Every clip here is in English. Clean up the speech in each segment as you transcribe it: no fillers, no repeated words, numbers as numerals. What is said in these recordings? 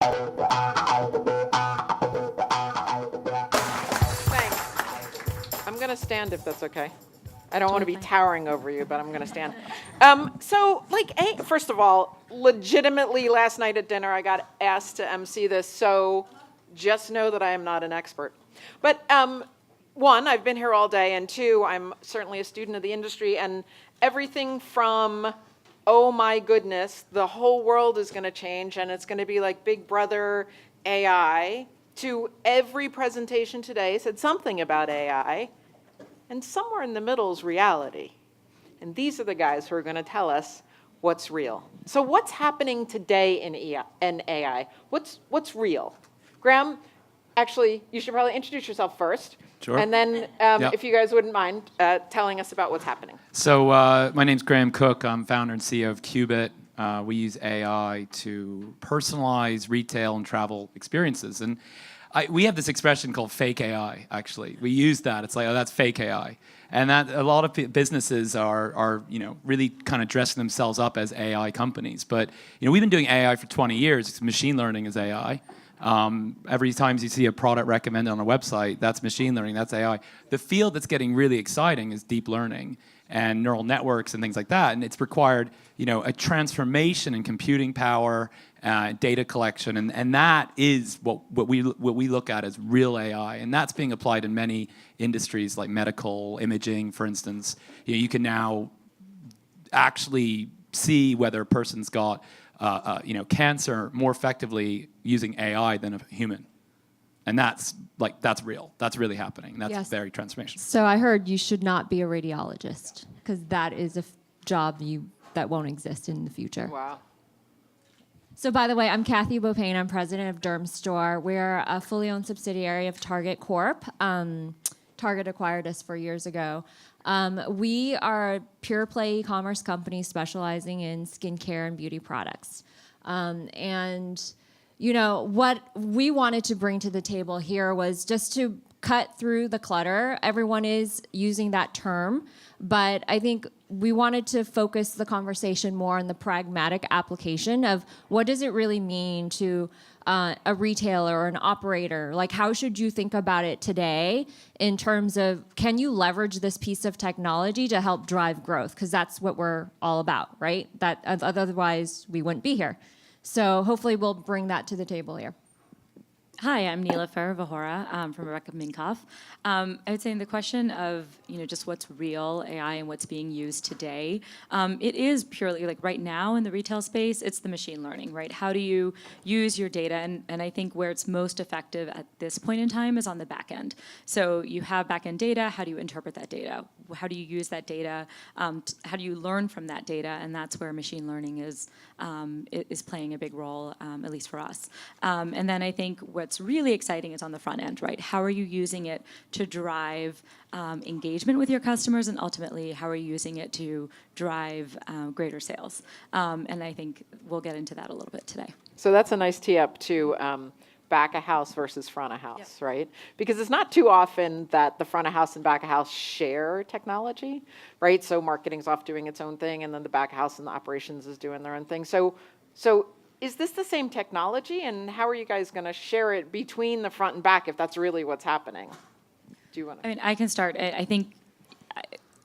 Thanks. I'm going to stand if that's okay. I don't want to be towering over you, but I'm going to stand. First of all, legitimately last night at dinner, I got asked to MC this, so just know that I am not an expert. But one, I've been here all day, and two, I'm certainly a student of the industry, and everything from, oh my goodness, the whole world is going to change, and it's going to be like Big Brother AI, to every presentation today said something about AI, and somewhere in the middle is reality. And these are the guys who are going to tell us what's real. So what's happening today in AI? What's real? Graham, actually, you should probably introduce yourself first. Sure. And then if you guys wouldn't mind telling us about what's happening. So my name's Graham Cook. I'm founder and CEO of Qubit. We use AI to personalize retail and travel experiences. And we have this expression called fake AI, actually. We use that. It's like, oh, that's fake AI. And that a lot of businesses are really kind of dressing themselves up as AI companies. But we've been doing AI for 20 years. Machine learning is AI. Every time you see a product recommended on a website, that's machine learning, that's AI. The field that's getting really exciting is deep learning and neural networks and things like that. And it's required, a transformation in computing power, data collection, and that is what we look at as real AI. And that's being applied in many industries like medical imaging, for instance. You can now actually see whether a person's got cancer more effectively using AI than a human. And that's real. That's really happening. That's very transformational. So I heard you should not be a radiologist because that is a job that won't exist in the future. Wow. So by the way, I'm Kathy Bopane. I'm president of Dermstore. We're a fully owned subsidiary of Target Corp. Target acquired us 4 years ago. We are a pure play e-commerce company specializing in skincare and beauty products. What we wanted to bring to the table here was just to cut through the clutter. Everyone is using that term, but I think we wanted to focus the conversation more on the pragmatic application of what does it really mean to a retailer or an operator. Like, how should you think about it today in terms of, can you leverage this piece of technology to help drive growth? Because that's what we're all about, right? That otherwise we wouldn't be here. So hopefully we'll bring that to the table here. Hi, I'm Neela Farah-Vahora from Rebecca Minkoff. I would say in the question of just what's real AI and what's being used today, it is purely like right now in the retail space, it's the machine learning, right? How do you use your data? And I think where it's most effective at this point in time is on the back end. So you have back end data. How do you interpret that data? How do you use that data? How do you learn from that data? And that's where machine learning is playing a big role, at least for us. And then I think what's really exciting is on the front end, right? How are you using it to drive engagement with your customers, and ultimately, how are you using it to drive greater sales? And I think we'll get into that a little bit today. So that's a nice tee up to back of house versus front of house, right? Because it's not too often that the front of house and back of house share technology, right? So marketing's off doing its own thing, and then the back of house and the operations is doing their own thing. So is this the same technology, and how are you guys going to share it between the front and back if that's really what's happening? Do you want to? I mean, I can start. I think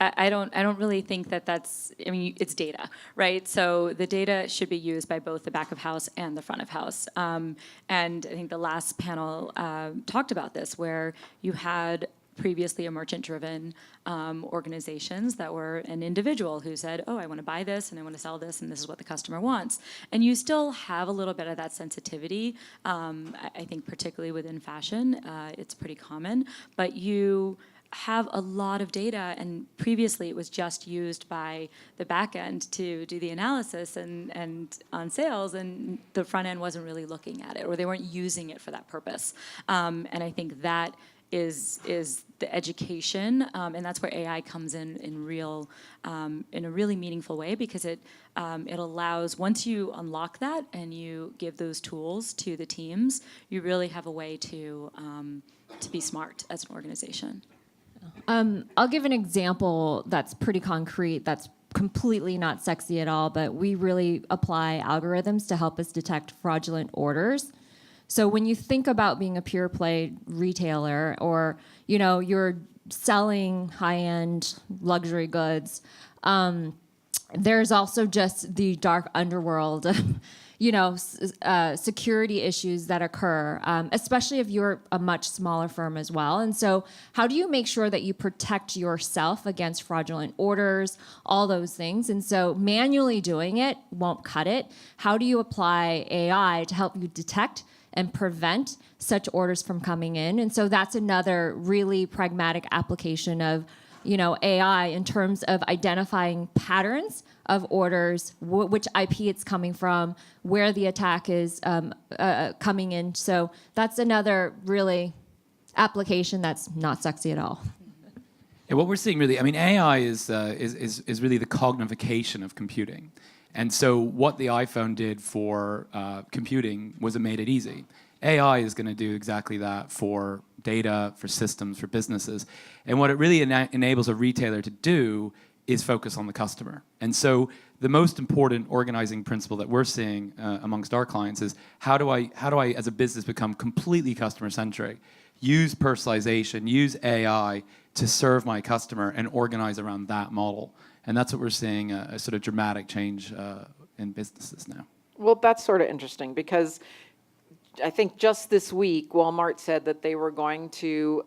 I don't really think that's. I mean, it's data, right? So the data should be used by both the back of house and the front of house. And I think the last panel talked about this, where you had previously a merchant-driven organizations that were an individual who said, oh, I want to buy this and I want to sell this and this is what the customer wants. And you still have a little bit of that sensitivity. I think particularly within fashion, it's pretty common, but you have a lot of data, and previously it was just used by the back end to do the analysis and on sales, and the front end wasn't really looking at it, or they weren't using it for that purpose. And I think that is the education, and that's where AI comes in a really meaningful way, because it allows, once you unlock that and you give those tools to the teams, you really have a way to be smart as an organization. I'll give an example that's pretty concrete, that's completely not sexy at all, but we really apply algorithms to help us detect fraudulent orders. So when you think about being a pure play retailer, or you're selling high-end luxury goods, there's also just the dark underworld of, security issues that occur, especially if you're a much smaller firm as well. And so how do you make sure that you protect yourself against fraudulent orders, all those things? And so manually doing it won't cut it. How do you apply AI to help you detect and prevent such orders from coming in? And so that's another really pragmatic application of AI in terms of identifying patterns of orders, which IP it's coming from, where the attack is coming in. So that's another really application that's not sexy at all. Yeah, what we're seeing really, I mean, AI is really the cognification of computing. And so what the iPhone did for computing was it made it easy. AI is going to do exactly that for data, for systems, for businesses. And what it really enables a retailer to do is focus on the customer. And so the most important organizing principle that we're seeing amongst our clients is how do I, as a business, become completely customer-centric, use personalization, use AI to serve my customer and organize around that model. And that's what we're seeing, a sort of dramatic change in businesses now. Well, that's sort of interesting because I think just this week, Walmart said that they were going to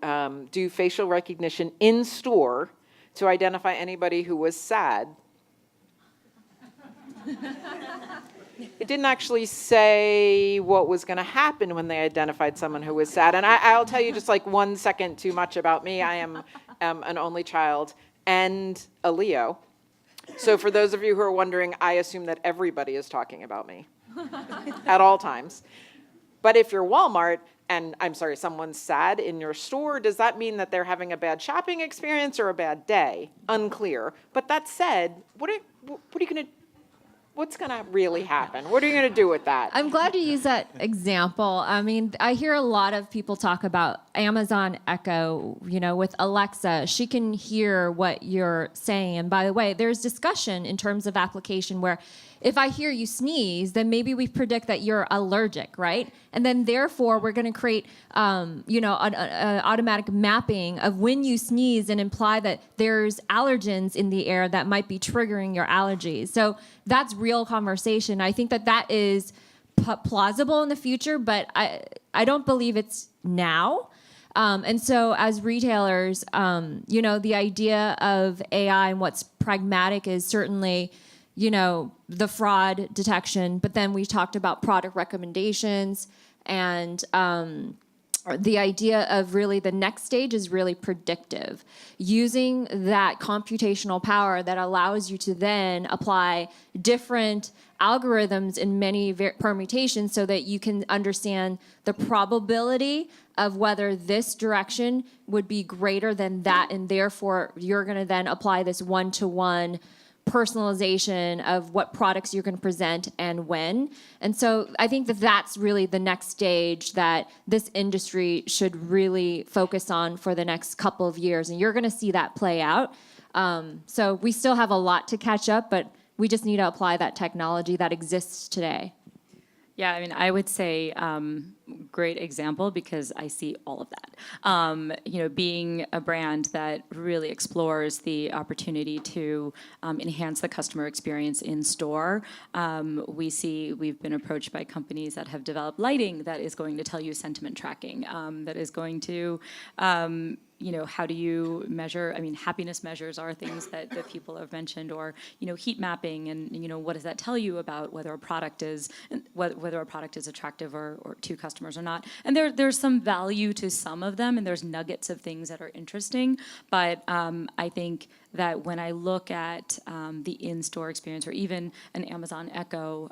do facial recognition in store to identify anybody who was sad. It didn't actually say what was going to happen when they identified someone who was sad. And I'll tell you just like 1 second too much about me. I am an only child and a Leo. So for those of you who are wondering, I assume that everybody is talking about me at all times. But if you're Walmart and, I'm sorry, someone's sad in your store, does that mean that they're having a bad shopping experience or a bad day? Unclear. But that said, what's going to really happen? What are you going to do with that? I'm glad you use that example. I mean, I hear a lot of people talk about Amazon Echo, with Alexa. She can hear what you're saying. And by the way, there's discussion in terms of application where if I hear you sneeze, then maybe we predict that you're allergic, right? And then therefore, we're going to create, an automatic mapping of when you sneeze and imply that there's allergens in the air that might be triggering your allergies. So that's real conversation. I think that is plausible in the future, but I don't believe it's now. And so as retailers, the idea of AI and what's pragmatic is certainly the fraud detection, but then we talked about product recommendations and the idea of really the next stage is really predictive. Using that computational power that allows you to then apply different algorithms in many permutations so that you can understand the probability of whether this direction would be greater than that, and therefore you're going to then apply this one-to-one personalization of what products you're going to present and when. And so I think that's really the next stage that this industry should really focus on for the next couple of years. And you're going to see that play out. So we still have a lot to catch up, but we just need to apply that technology that exists today. Yeah, I mean, I would say great example because I see all of that. Being a brand that really explores the opportunity to enhance the customer experience in store, we've been approached by companies that have developed lighting that is going to tell you sentiment tracking, that is going to how do you measure? I mean, happiness measures are things that people have mentioned, or heat mapping, and what does that tell you about whether a product is attractive or to customers or not? And there's some value to some of them, and there's nuggets of things that are interesting. But I think that when I look at the in-store experience, or even an Amazon Echo,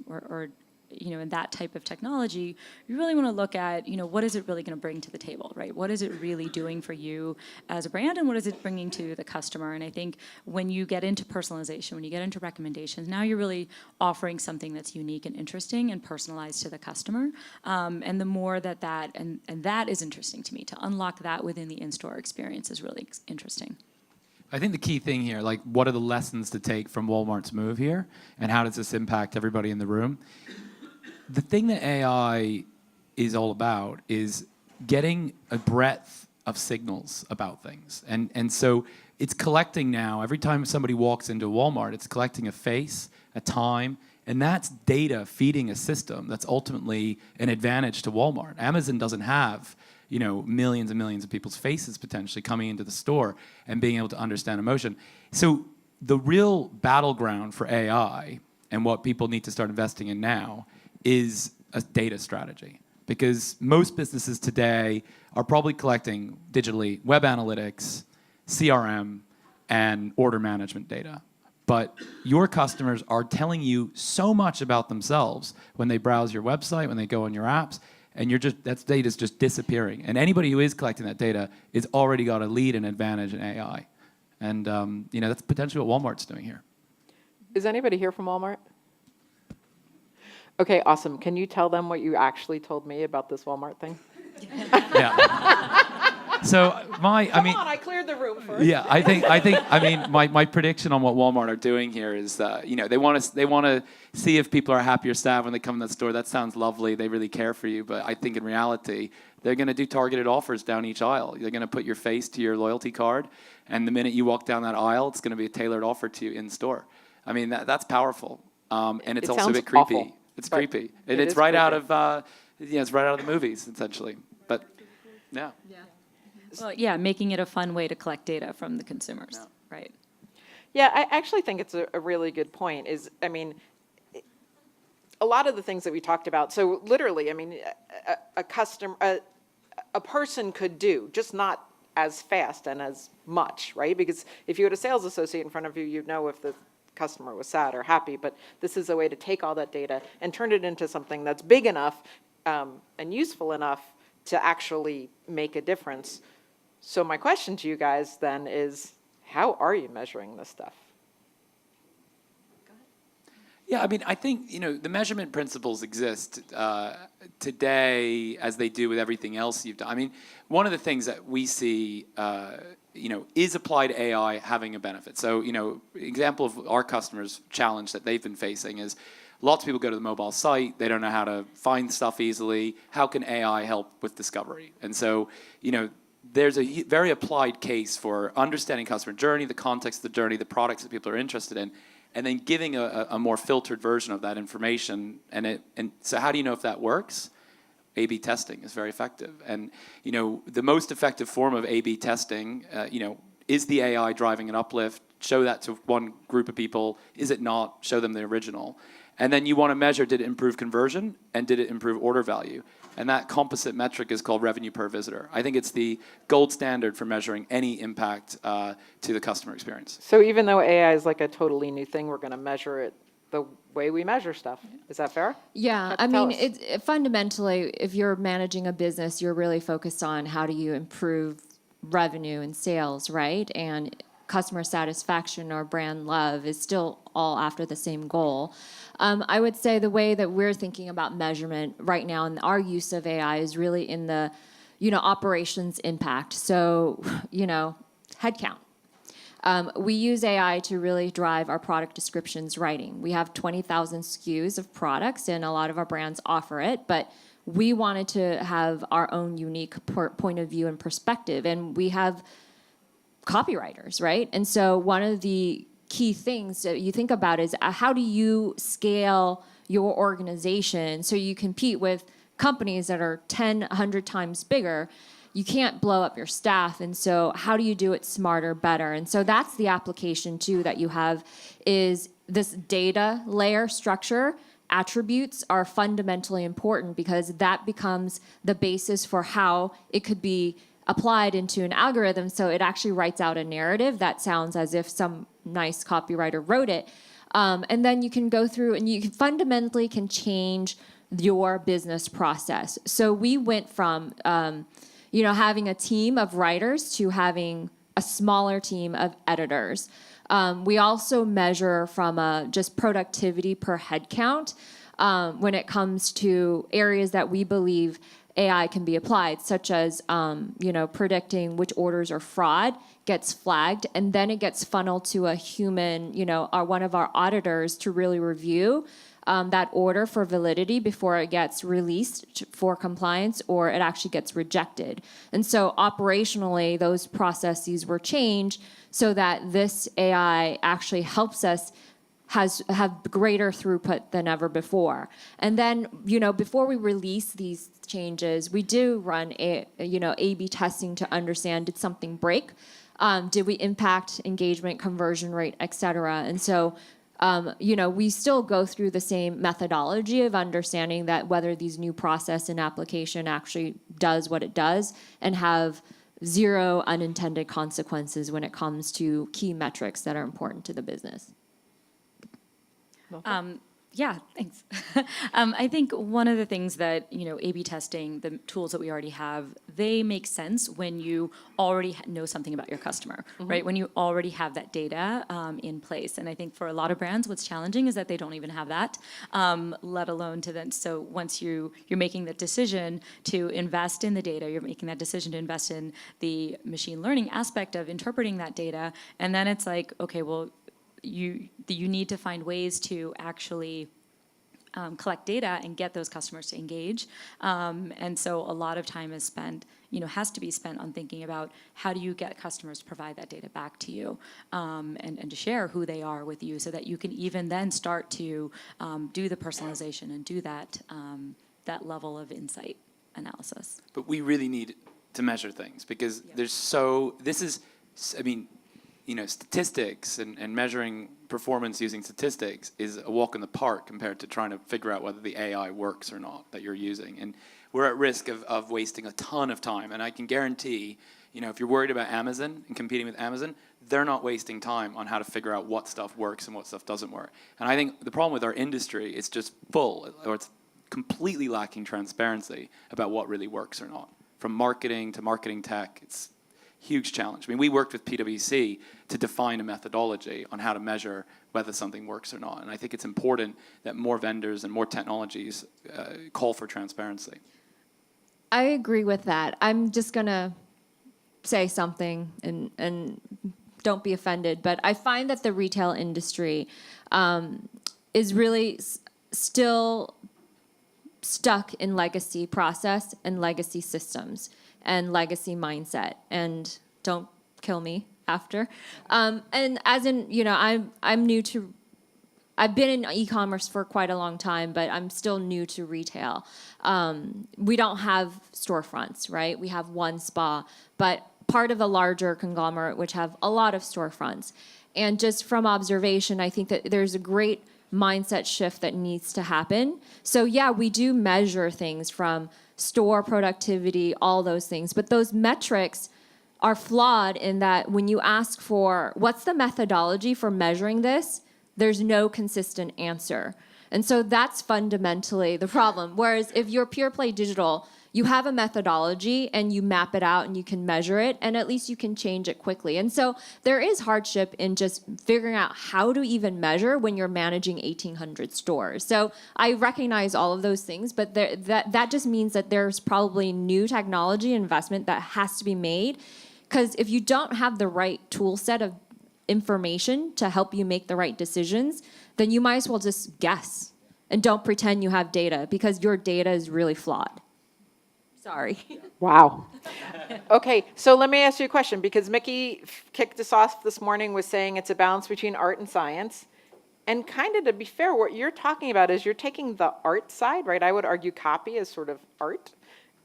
or in that type of technology, you really want to look at, what is it really going to bring to the table, right? What is it really doing for you as a brand, and what is it bringing to the customer? And I think when you get into personalization, when you get into recommendations, now you're really offering something that's unique and interesting and personalized to the customer. And the more and that is interesting to me, to unlock that within the in-store experience is really interesting. I think the key thing here, like, what are the lessons to take from Walmart's move here, and how does this impact everybody in the room? The thing that AI is all about is getting a breadth of signals about things. And so it's collecting now, every time somebody walks into Walmart, it's collecting a face, a time, and that's data feeding a system that's ultimately an advantage to Walmart. Amazon doesn't have, millions and millions of people's faces potentially coming into the store and being able to understand emotion. So the real battleground for AI and what people need to start investing in now is a data strategy. Because most businesses today are probably collecting digitally web analytics, CRM, and order management data. But your customers are telling you so much about themselves when they browse your website, when they go on your apps, and that data is just disappearing. And anybody who is collecting that data is already got a lead and advantage in AI. And that's potentially what Walmart's doing here. Is anybody here from Walmart? Okay, awesome. Can you tell them what you actually told me about this Walmart thing? Yeah. So Come on, I cleared the room first. Yeah, my prediction on what Walmart are doing here is, they want to see if people are happy or sad when they come in that store. That sounds lovely. They really care for you, but I think in reality, they're going to do targeted offers down each aisle. They're going to put your face to your loyalty card, and the minute you walk down that aisle, it's going to be a tailored offer to you in store. I mean, that's powerful, and it's It also a sounds bit creepy. awful, It's but creepy. it It's is right out creepy. of it's right out of the movies, essentially. But yeah. Well, yeah, making it a fun way to collect data from the consumers, right? Yeah, I actually think it's a really good point. A lot of the things that we talked about, so literally, a person could do, just not as fast and as much, right? Because if you had a sales associate in front of you, you'd know if the customer was sad or happy, but this is a way to take all that data and turn it into something that's big enough and useful enough to actually make a difference. So my question to you guys then is, how are you measuring this stuff? Yeah, I think, the measurement principles exist today as they do with everything else you've done. One of the things that we see, is applied AI having a benefit. So, example of our customers' challenge that they've been facing is lots of people go to the mobile site, they don't know how to find stuff easily. How can AI help with discovery? And so, there's a very applied case for understanding customer journey, the context of the journey, the products that people are interested in, and then giving a more filtered version of that information. And so how do you know if that works? A/B testing is very effective. And the most effective form of A/B testing, is the AI driving an uplift? Show that to one group of people. Is it not? Show them the original. And then you want to measure, did it improve conversion and did it improve order value? And that composite metric is called revenue per visitor. I think it's the gold standard for measuring any impact to the customer experience. So even though AI is like a totally new thing, we're going to measure it the way we measure stuff. Is that fair? Yeah, Tell us. fundamentally, if you're managing a business, you're really focused on how do you improve revenue and sales, right? And customer satisfaction or brand love is still all after the same goal. I would say the way that we're thinking about measurement right now and our use of AI is really in the, operations impact. So, headcount. We use AI to really drive our product descriptions writing. We have 20,000 SKUs of products, and a lot of our brands offer it, but we wanted to have our own unique point of view and perspective, and we have copywriters, right? And so one of the key things that you think about is how do you scale your organization so you compete with companies that are 10, 100 times bigger? You can't blow up your staff. And so how do you do it smarter, better? And so that's the application too that you have is this data layer structure. Attributes are fundamentally important because that becomes the basis for how it could be applied into an algorithm. So it actually writes out a narrative that sounds as if some nice copywriter wrote it. And then you can go through and you fundamentally can change your business process. So we went from, having a team of writers to having a smaller team of editors. We also measure from just productivity per head count when it comes to areas that we believe AI can be applied, such as predicting which orders are fraud gets flagged, and then it gets funneled to a human, one of our auditors to really review that order for validity before it gets released for compliance or it actually gets rejected. And so operationally, those processes were changed so that this AI actually helps us have greater throughput than ever before. And then, before we release these changes, we do run A/B testing to understand, did something break? Did we impact engagement, conversion rate, et cetera? And so, we still go through the same methodology of understanding that whether these new process and application actually does what it does and have zero unintended consequences when it comes to key metrics that are important to the business. Yeah, thanks. I think one of the things that, A/B testing, the tools that we already have, they make sense when you already know something about your customer, right? When you already have that data in place. And I think for a lot of brands, what's challenging is that they don't even have that, let alone to then. So once you're making the decision to invest in the data, you're making that decision to invest in the machine learning aspect of interpreting that data, and then it's like, okay, well, you need to find ways to actually collect data and get those customers to engage. And so a lot of time is spent, has to be spent on thinking about how do you get customers to provide that data back to you and to share who they are with you so that you can even then start to do the personalization and do that, that level of insight analysis. But we really need to measure things because statistics and measuring performance using statistics is a walk in the park compared to trying to figure out whether the AI works or not that you're using. And we're at risk of wasting a ton of time. And I can guarantee, if you're worried about Amazon and competing with Amazon, they're not wasting time on how to figure out what stuff works and what stuff doesn't work. And I think the problem with our industry is just it's completely lacking transparency about what really works or not. From marketing to marketing tech, it's huge challenge. I mean, we worked with PwC to define a methodology on how to measure whether something works or not. And I think it's important that more vendors and more technologies call for transparency. I agree with that. I'm just going to say something and don't be offended, but I find that the retail industry is really still stuck in legacy process and legacy systems and legacy mindset, and don't kill me after. And as in, I'm new to, I've been in e-commerce for quite a long time, but I'm still new to retail. We don't have storefronts, right? We have one spa, but part of a larger conglomerate which have a lot of storefronts. And just from observation, I think that there's a great mindset shift that needs to happen. So yeah, we do measure things from store productivity, all those things. But those metrics are flawed in that when you ask for what's the methodology for measuring this, there's no consistent answer. And so that's fundamentally the problem. Whereas if you're pure play digital, you have a methodology and you map it out and you can measure it and at least you can change it quickly. And so there is hardship in just figuring out how to even measure when you're managing 1,800 stores. So I recognize all of those things, but that just means that there's probably new technology investment that has to be made. Because if you don't have the right tool set of information to help you make the right decisions, then you might as well just guess and don't pretend you have data because your data is really flawed. Sorry. Wow. Okay, so let me ask you a question, because Mickey kicked us off this morning with saying it's a balance between art and science. And kind of to be fair, what you're talking about is you're taking the art side, right? I would argue copy is sort of art,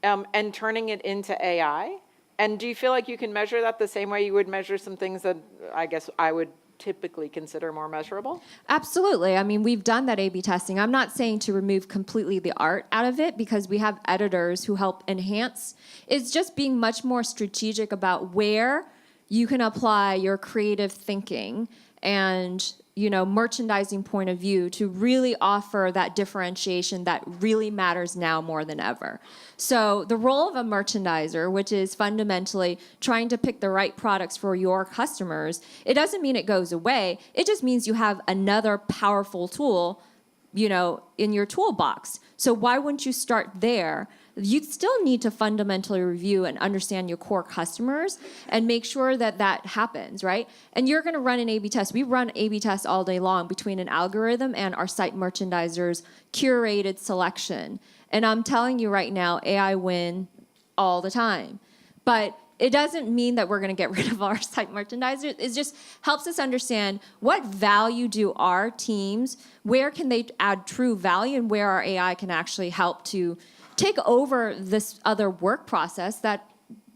and turning it into AI. And do you feel like you can measure that the same way you would measure some things that I guess I would typically consider more measurable? Absolutely. I mean, we've done that A/B testing. I'm not saying to remove completely the art out of it because we have editors who help enhance. It's just being much more strategic about where you can apply your creative thinking and merchandising point of view to really offer that differentiation that really matters now more than ever. So the role of a merchandiser, which is fundamentally trying to pick the right products for your customers, it doesn't mean it goes away. It just means you have another powerful tool, in your toolbox. So why wouldn't you start there you still need to fundamentally review and understand your core customers and make sure that that happens, right? And you're going to run an A/B test. We run A/B tests all day long between an algorithm and our site merchandisers' curated selection. And I'm telling you right now, AI win all the time. But it doesn't mean that we're going to get rid of our site merchandisers. It just helps us understand what value do our teams, where can they add true value, and where our AI can actually help to take over this other work process that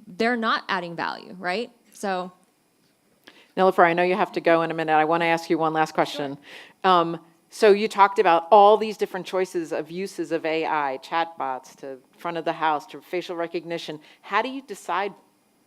they're not adding value, right? So, Nilofer, I know you have to go in a minute. I want to ask you one last question. So you talked about all these different choices of uses of AI, chatbots to front of the house to facial recognition. How do you decide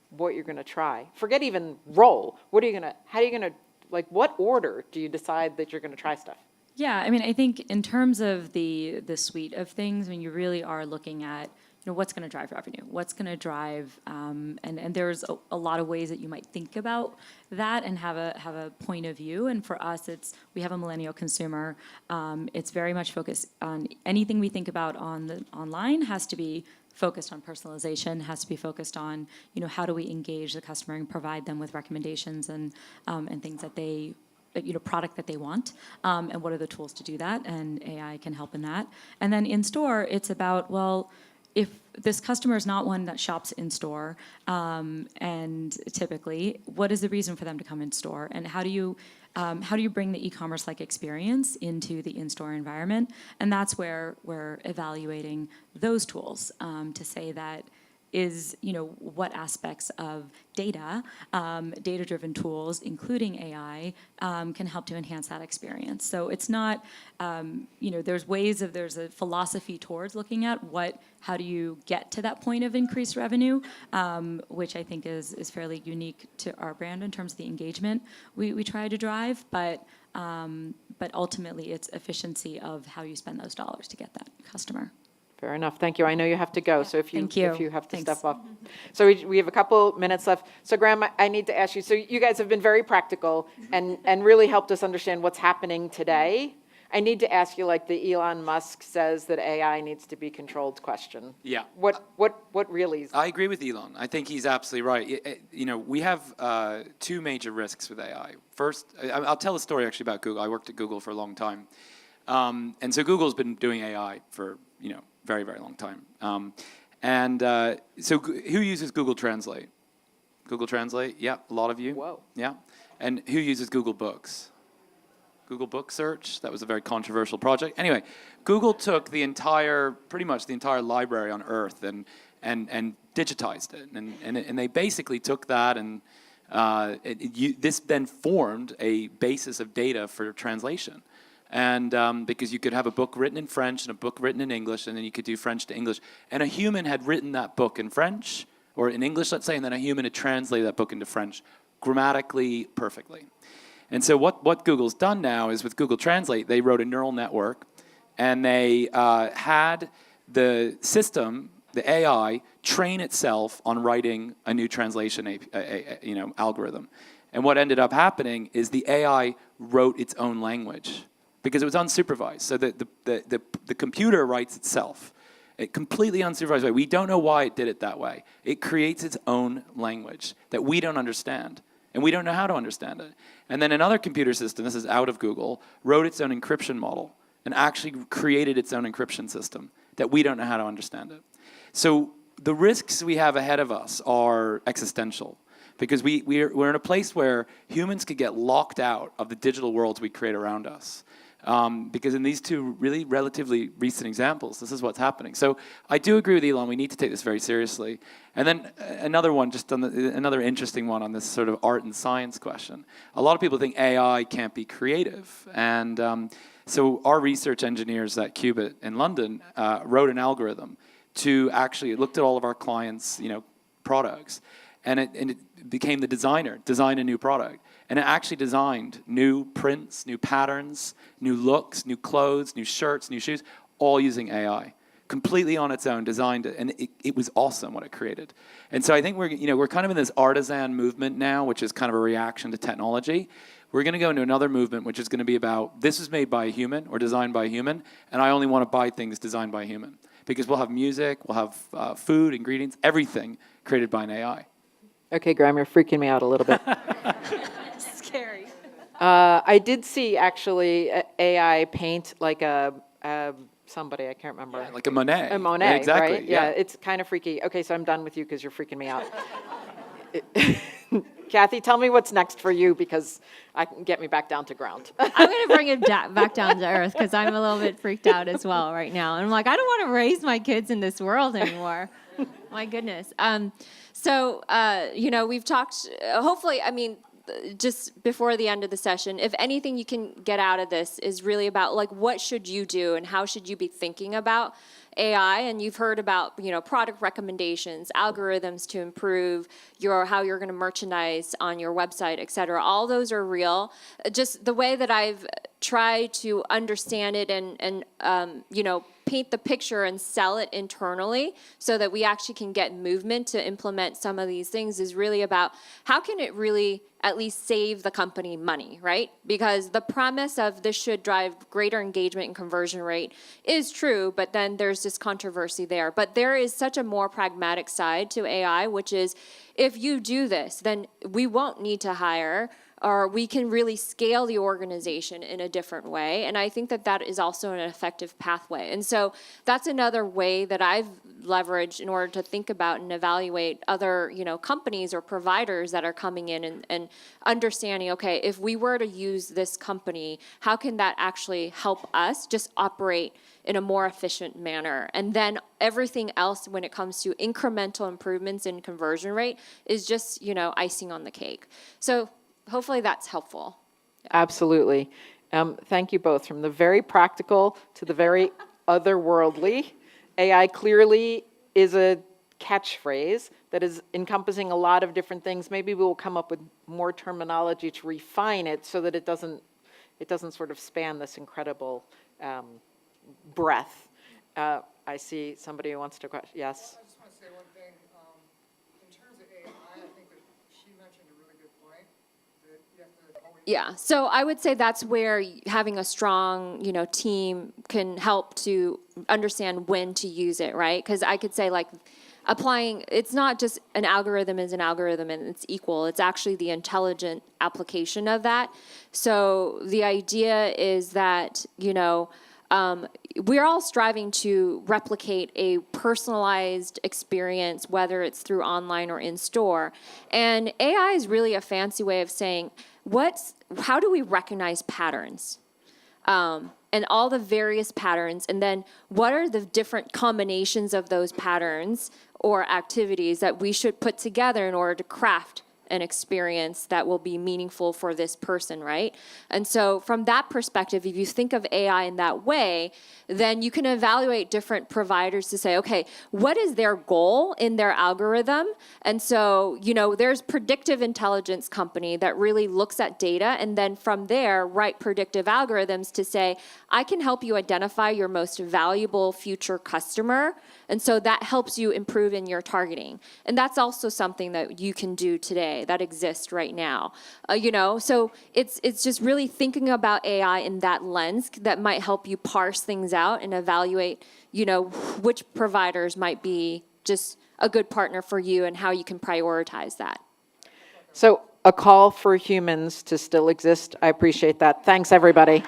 what you're going to try? Forget even role. What are you going to, how are you going to, like, what order do you decide that you're going to try stuff? Yeah, I mean, I think in terms of the suite of things, I mean, you really are looking at, what's going to drive revenue, what's going to drive, and there's a lot of ways that you might think about that and have a point of view. And for us, we have a millennial consumer. It's very much focused on anything we think about online has to be focused on personalization, has to be focused on, how do we engage the customer and provide them with recommendations and things that they, product that they want, and what are the tools to do that, and AI can help in that. And then in store, it's about, well, if this customer is not one that shops in store, and typically, what is the reason for them to come in store, and how do you bring the e-commerce-like experience into the in-store environment? And that's where we're evaluating those tools to say that is, what aspects of data, data-driven tools, including AI, can help to enhance that experience. So it's not, there's a philosophy towards looking at how do you get to that point of increased revenue, which I think is fairly unique to our brand in terms of the engagement we try to drive, but ultimately it's efficiency of how you spend those dollars to get that customer. Fair enough. Thank you. I know you have to go, so if you Thank you. if you have to Thanks. step off. So we have a couple minutes left. So Graham, I need to ask you, so you guys have been very practical and really helped us understand what's happening today. I need to ask you, like the Elon Musk says that AI needs to be controlled question. Yeah. What really is? I agree with Elon. I think he's absolutely right. We have two major risks with AI. First, I'll tell a story actually about Google. I worked at Google for a long time. And so Google's been doing AI for, very, very long time. So who uses Google Translate? Google Translate? Yeah, a lot of you. Whoa. Yeah. And who uses Google Books? Google Book Search? That was a very controversial project. Anyway, Google took pretty much the entire library on Earth and digitized it. And they basically took that and this then formed a basis of data for translation. And because you could have a book written in French and a book written in English, and then you could do French to English. And a human had written that book in French, or in English, let's say, and then a human had translated that book into French grammatically perfectly. And so what Google's done now is with Google Translate, they wrote a neural network, and they had the system, the AI, train itself on writing a new translation algorithm. And what ended up happening is the AI wrote its own language, because it was unsupervised. So the computer writes itself. It completely unsupervised way. We don't know why it did it that way. It creates its own language that we don't understand, and we don't know how to understand it. And then another computer system, this is out of Google, wrote its own encryption model and actually created its own encryption system that we don't know how to understand it. So the risks we have ahead of us are existential, because we're in a place where humans could get locked out of the digital worlds we create around us. Because in these two really relatively recent examples, this is what's happening. So I do agree with Elon. We need to take this very seriously. And then another one, just on another interesting one on this sort of art and science question. A lot of people think AI can't be creative. And so our research engineers at Qubit in London wrote an algorithm to actually looked at all of our clients' products. And it became the designer, design a new product. And it actually designed new prints, new patterns, new looks, new clothes, new shirts, new shoes, all using AI. Completely on its own, designed it, and it was awesome what it created. And so I think we're kind of in this artisan movement now, which is kind of a reaction to technology. We're going to go into another movement, which is going to be about, this is made by a human or designed by a human, and I only want to buy things designed by a human. because we'll have music, we'll have food, ingredients, everything created by an AI. Okay, Graham, you're freaking me out a little bit. Scary. I did see actually AI paint like a somebody, I can't remember. Like a Monet. A Monet, Yeah, exactly. right? Yeah, it's kind of freaky. Okay, so I'm done with you because you're freaking me out. Kathy, tell me what's next for you because I can get me back down to ground. I'm going to bring it back down to earth because I'm a little bit freaked out as well right now. And I'm like, I don't want to raise my kids in this world anymore. My goodness. We've talked, hopefully, I mean, just before the end of the session, if anything you can get out of this is really about like what should you do and how should you be thinking about AI. And you've heard about product recommendations, algorithms to improve how you're going to merchandise on your website, et cetera. All those are real. Just the way that I've tried to understand it and paint the picture and sell it internally so that we actually can get movement to implement some of these things is really about how can it really at least save the company money, right? Because the premise of this should drive greater engagement and conversion rate is true, but then there's this controversy there. But there is such a more pragmatic side to AI, which is if you do this, then we won't need to hire or we can really scale the organization in a different way. And I think that that is also an effective pathway. And so that's another way that I've leveraged in order to think about and evaluate other, companies or providers that are coming in and understanding, okay, if we were to use this company, how can that actually help us just operate in a more efficient manner? And then everything else when it comes to incremental improvements in conversion rate is just, icing on the cake. So hopefully that's helpful. Absolutely. Thank you both. From the very practical to the very otherworldly, AI clearly is a catchphrase that is encompassing a lot of different things. Maybe we will come up with more terminology to refine it so that it doesn't sort of span this incredible breadth. I see somebody who wants to question. Yes. I just want to say one thing. In terms of AI, I think that she mentioned a really good point that you have to always. Yeah, so I would say that's where having a strong, team can help to understand when to use it, right? Because I could say like applying, it's not just an algorithm is an algorithm and it's equal. It's actually the intelligent application of that. So the idea is that, we're all striving to replicate a personalized experience, whether it's through online or in store. And AI is really a fancy way of saying, how do we recognize patterns? And all the various patterns, and then what are the different combinations of those patterns or activities that we should put together in order to craft an experience that will be meaningful for this person, right? And so from that perspective, if you think of AI in that way, then you can evaluate different providers to say, okay, what is their goal in their algorithm? And so, there's predictive intelligence company that really looks at data and then from there write predictive algorithms to say, I can help you identify your most valuable future customer. And so that helps you improve in your targeting. And that's also something that you can do today that exists right now. So it's just really thinking about AI in that lens that might help you parse things out and evaluate, which providers might be just a good partner for you and how you can prioritize that. So a call for humans to still exist. I appreciate that. Thanks, everybody.